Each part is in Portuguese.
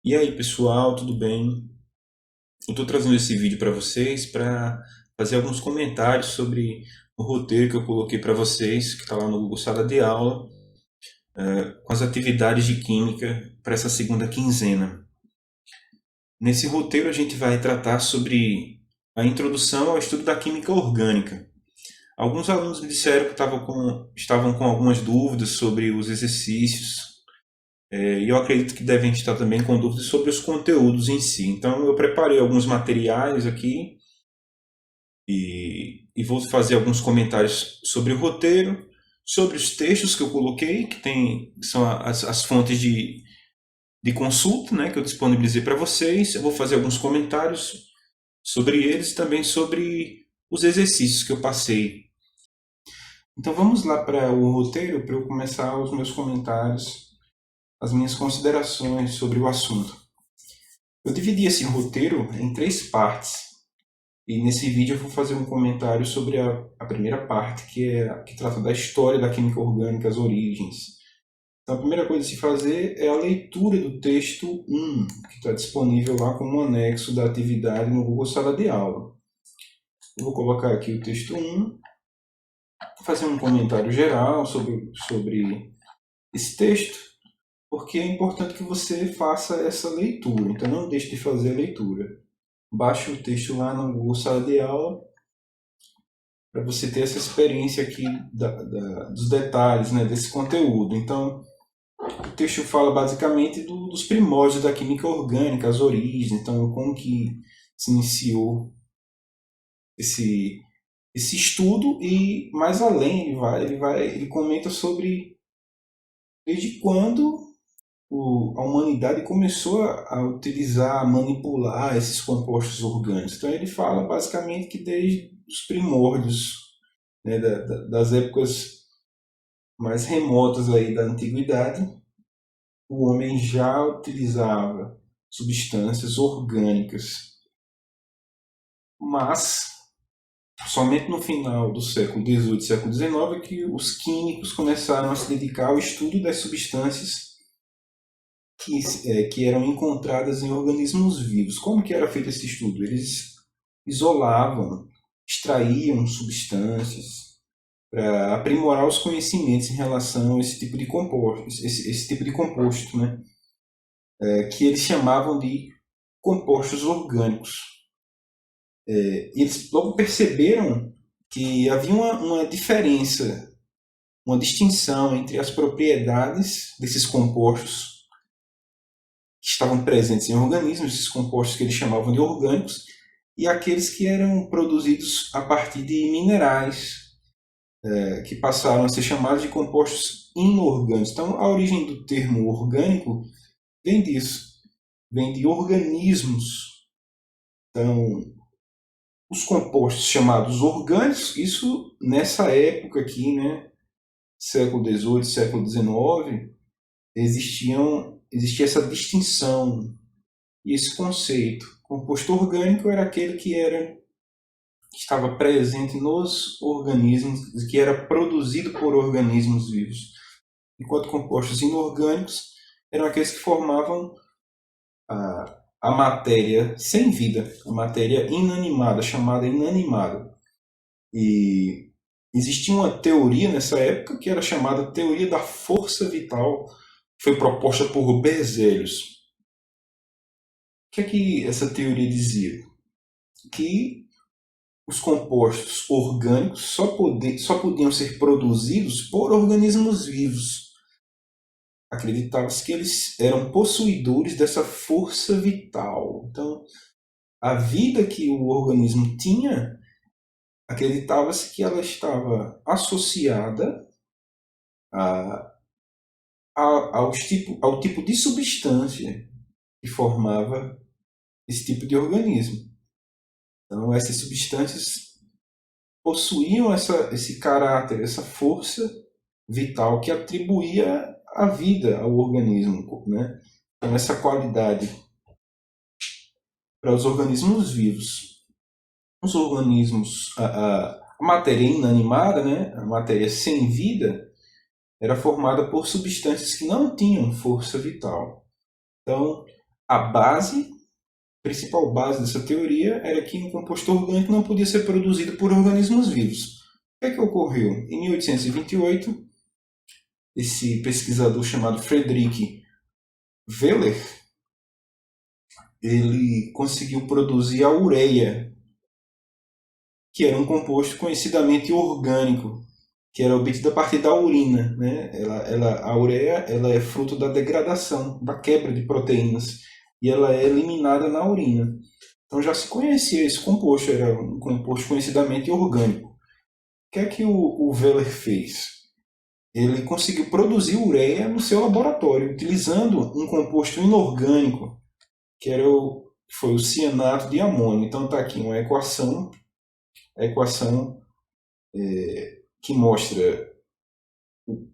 E aí, pessoal, tudo bem? Eu estou trazendo esse vídeo para vocês para fazer alguns comentários sobre o roteiro que eu coloquei para vocês, que está lá no Google Sala de Aula, com as atividades de química para essa segunda quinzena. Nesse roteiro, a gente vai tratar sobre a introdução ao estudo da química orgânica. Alguns alunos me disseram que estavam com algumas dúvidas sobre os exercícios, e eu acredito que devem estar também com dúvidas sobre os conteúdos em si. Então, eu preparei alguns materiais aqui e vou fazer alguns comentários sobre o roteiro, sobre os textos que eu coloquei, que são as fontes de consulta, né, que eu disponibilizei para vocês. Eu vou fazer alguns comentários sobre eles e também sobre os exercícios que eu passei. Então vamos lá para o roteiro para eu começar os meus comentários, as minhas considerações sobre o assunto. Eu dividi esse roteiro em três partes. E nesse vídeo eu vou fazer um comentário sobre a primeira parte, que trata da história da química orgânica, as origens. Então, a primeira coisa a se fazer é a leitura do texto 1, que está disponível lá como anexo da atividade no Google Sala de Aula. Eu vou colocar aqui o texto 1, fazer um comentário geral sobre esse texto, porque é importante que você faça essa leitura, então não deixe de fazer a leitura. Baixe o texto lá no Google Sala de Aula para você ter essa experiência aqui dos detalhes, né, desse conteúdo. Então, o texto fala basicamente dos primórdios da química orgânica, as origens, então como que se iniciou esse, esse estudo e mais além ele comenta sobre desde quando a humanidade começou a utilizar, a manipular esses compostos orgânicos. Então ele fala basicamente que desde os primórdios, né, das épocas mais remotas aí da antiguidade, o homem já utilizava substâncias orgânicas, mas somente no final do século XVIII e século XIX é que os químicos começaram a se dedicar ao estudo das substâncias que eram encontradas em organismos vivos. Como que era feito esse estudo? Eles isolavam, extraíam substâncias para aprimorar os conhecimentos em relação a esse tipo de composto, esse tipo de composto, né? Que eles chamavam de compostos orgânicos. Eles logo perceberam que havia uma diferença, uma distinção entre as propriedades desses compostos que estavam presentes em organismos, esses compostos que eles chamavam de orgânicos, e aqueles que eram produzidos a partir de minerais, que passaram a ser chamados de compostos inorgânicos. Então, a origem do termo orgânico vem disso, vem de organismos. Então, os compostos chamados orgânicos, isso nessa época aqui, né, século XVIII, século XIX, existia essa distinção e esse conceito. Composto orgânico era aquele que estava presente nos organismos, que era produzido por organismos vivos, enquanto compostos inorgânicos eram aqueles que formavam a matéria sem vida, a matéria inanimada, chamada inanimada. E existia uma teoria nessa época que era chamada teoria da força vital, que foi proposta por Berzelius. O que é que essa teoria dizia? Que os compostos orgânicos só podiam ser produzidos por organismos vivos. Acreditava-se que eles eram possuidores dessa força vital. Então, a vida que o organismo tinha, acreditava-se que ela estava associada a, ao tipo de substância que formava esse tipo de organismo. Então, essas substâncias possuíam esse caráter, essa força vital que atribuía a vida ao organismo, né? Então, essa qualidade para os organismos vivos. Os organismos, a matéria inanimada, né? A matéria sem vida, era formada por substâncias que não tinham força vital. Então, principal base dessa teoria era que um composto orgânico não podia ser produzido por organismos vivos. O que é que ocorreu? Em 1828, esse pesquisador chamado Friedrich Wöhler, ele conseguiu produzir a ureia, que era um composto conhecidamente orgânico, que era obtido a partir da urina, né? A ureia ela é fruto da degradação, da quebra de proteínas, e ela é eliminada na urina. Então já se conhecia esse composto, era um composto conhecidamente orgânico. O que é que o Wöhler fez? Ele conseguiu produzir ureia no seu laboratório, utilizando um composto inorgânico, que foi o cianato de amônio. Então está aqui uma equação, a equação que mostra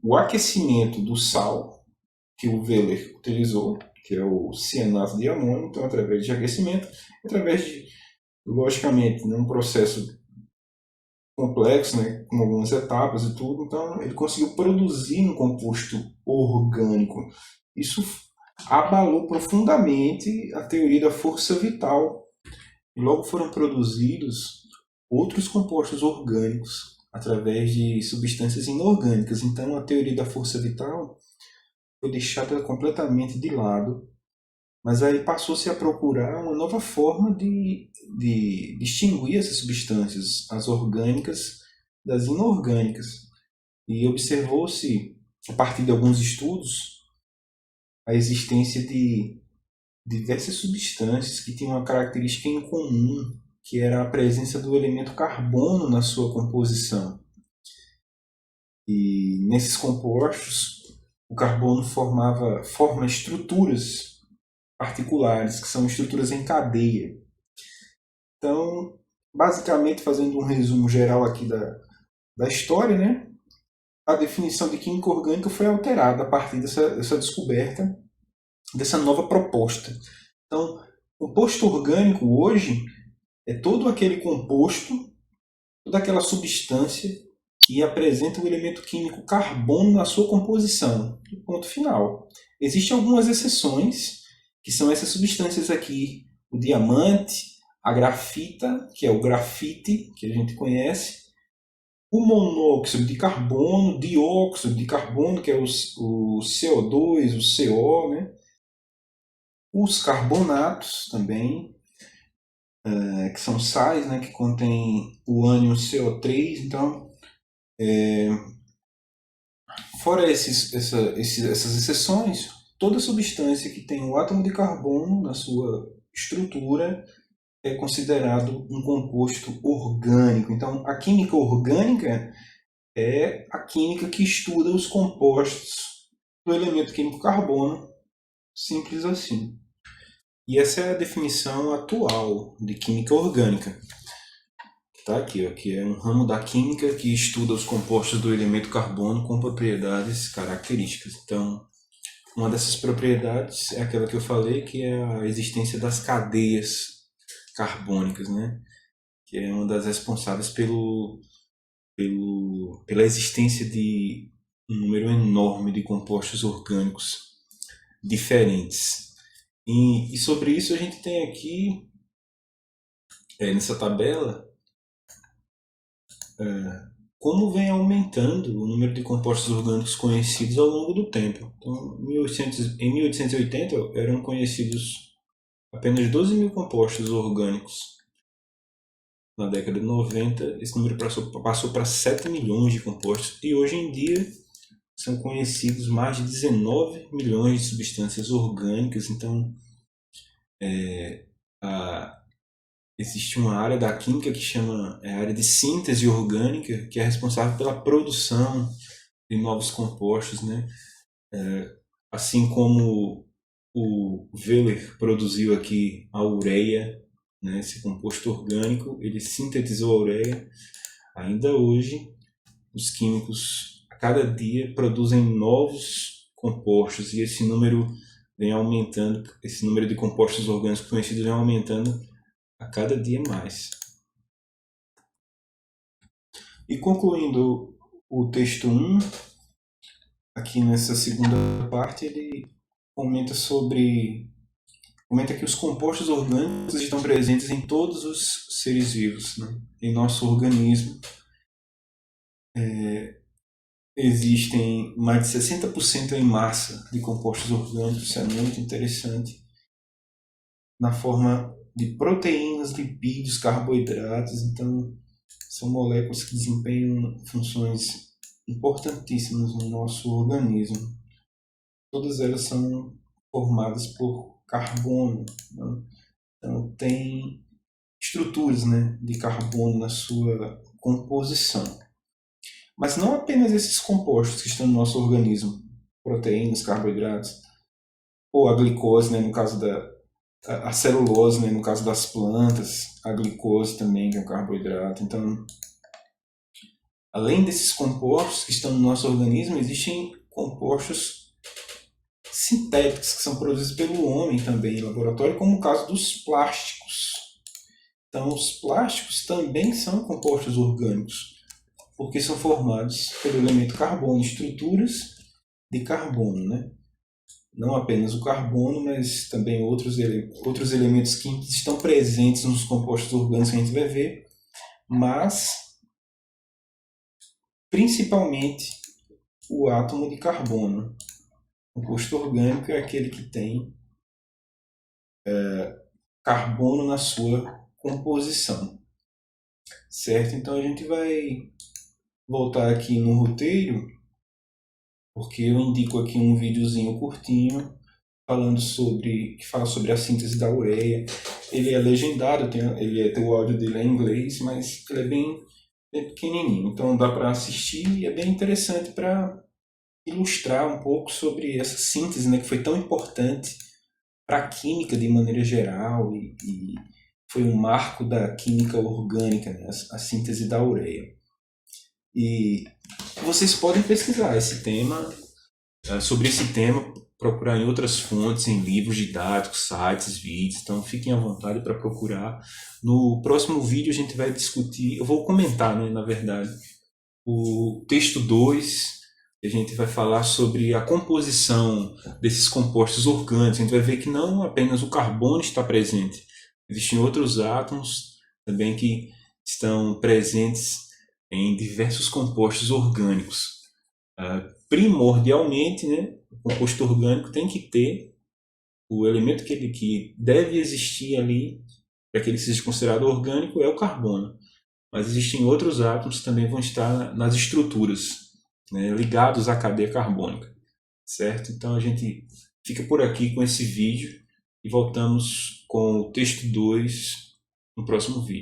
o aquecimento do sal que o Wöhler utilizou, que é o cianato de amônio, então através de aquecimento, através de, logicamente, um processo complexo, né, com algumas etapas e tudo, então ele conseguiu produzir um composto orgânico. Isso abalou profundamente a teoria da força vital. E logo foram produzidos outros compostos orgânicos através de substâncias inorgânicas. Então a teoria da força vital foi deixada completamente de lado, mas aí passou-se a procurar uma nova forma de distinguir essas substâncias, as orgânicas das inorgânicas. E observou-se, a partir de alguns estudos, a existência de diversas substâncias que tinham uma característica em comum, que era a presença do elemento carbono na sua composição. E nesses compostos, o carbono forma estruturas particulares, que são estruturas em cadeia. Então, basicamente, fazendo um resumo geral aqui da história, né? A definição de química orgânica foi alterada a partir dessa descoberta, dessa nova proposta. Então, o composto orgânico hoje é todo aquele composto, toda aquela substância que apresenta o elemento químico carbono na sua composição. Ponto final. Existem algumas exceções, que são essas substâncias aqui, o diamante, a grafita, que é o grafite, que a gente conhece, o monóxido de carbono, dióxido de carbono, que é o CO2, o CO, né? Os carbonatos também, que são sais, né, que contêm o ânion CO3. Então, fora essas exceções, toda substância que tem o átomo de carbono na sua estrutura é considerado um composto orgânico. Então, a química orgânica é a química que estuda os compostos do elemento químico carbono, simples assim. E essa é a definição atual de química orgânica. Está aqui, ó, que é um ramo da química que estuda os compostos do elemento carbono com propriedades características. Então, uma dessas propriedades é aquela que eu falei, que é a existência das cadeias carbônicas, né? Que é uma das responsáveis pela existência de um número enorme de compostos orgânicos diferentes. E sobre isso a gente tem aqui, nessa tabela, como vem aumentando o número de compostos orgânicos conhecidos ao longo do tempo. Então, em 1880 eram conhecidos apenas 12 mil compostos orgânicos. Na década de 90, esse número passou para 7 milhões de compostos, e hoje em dia são conhecidos mais de 19 milhões de substâncias orgânicas. Então, existe uma área da química que chama a área de síntese orgânica, que é responsável pela produção de novos compostos, né? Assim como o Wöhler produziu aqui a ureia, né? Esse composto orgânico, ele sintetizou a ureia. Ainda hoje, os químicos a cada dia produzem novos compostos, e esse número vem aumentando, esse número de compostos orgânicos conhecidos vem aumentando a cada dia mais. E concluindo o texto 1, aqui nessa segunda parte ele comenta sobre comenta que os compostos orgânicos estão presentes em todos os seres vivos, né? Em nosso organismo. Existem mais de 60% em massa de compostos orgânicos, isso é muito interessante, na forma de proteínas, lipídios, carboidratos. Então, são moléculas que desempenham funções importantíssimas no nosso organismo. Todas elas são formadas por carbono, né? Então, tem estruturas, né, de carbono na sua composição. Mas não apenas esses compostos que estão no nosso organismo, proteínas, carboidratos, ou a glicose, né, no caso a celulose, né, no caso das plantas, a glicose também, que é um carboidrato. Então, além desses compostos que estão no nosso organismo, existem compostos sintéticos que são produzidos pelo homem também em laboratório, como o caso dos plásticos. Então, os plásticos também são compostos orgânicos, porque são formados pelo elemento carbono, estruturas de carbono, né? Não apenas o carbono, mas também outros elementos químicos estão presentes nos compostos orgânicos que a gente vai ver, mas principalmente o átomo de carbono. O composto orgânico é aquele que tem carbono na sua composição, certo? Então a gente vai voltar aqui no roteiro, porque eu indico aqui um videozinho curtinho que fala sobre a síntese da ureia. Ele é legendado, o áudio dele é em inglês, mas ele é bem pequenininho, então dá para assistir e é bem interessante para ilustrar um pouco sobre essa síntese, né, que foi tão importante para a química de maneira geral e foi um marco da química orgânica, né, a síntese da ureia. E vocês podem pesquisar sobre esse tema, procurar em outras fontes, em livros didáticos, sites, vídeos. Então fiquem à vontade para procurar. No próximo vídeo a gente vai discutir, eu vou comentar, né, na verdade, o texto 2. A gente vai falar sobre a composição desses compostos orgânicos. A gente vai ver que não apenas o carbono está presente, existem outros átomos também que estão presentes em diversos compostos orgânicos. Primordialmente, né, o composto orgânico tem que ter o elemento que deve existir ali para que ele seja considerado orgânico é o carbono. Mas existem outros átomos que também vão estar nas estruturas, né, ligados à cadeia carbônica, certo? Então a gente fica por aqui com esse vídeo e voltamos com o texto 2 no próximo vídeo.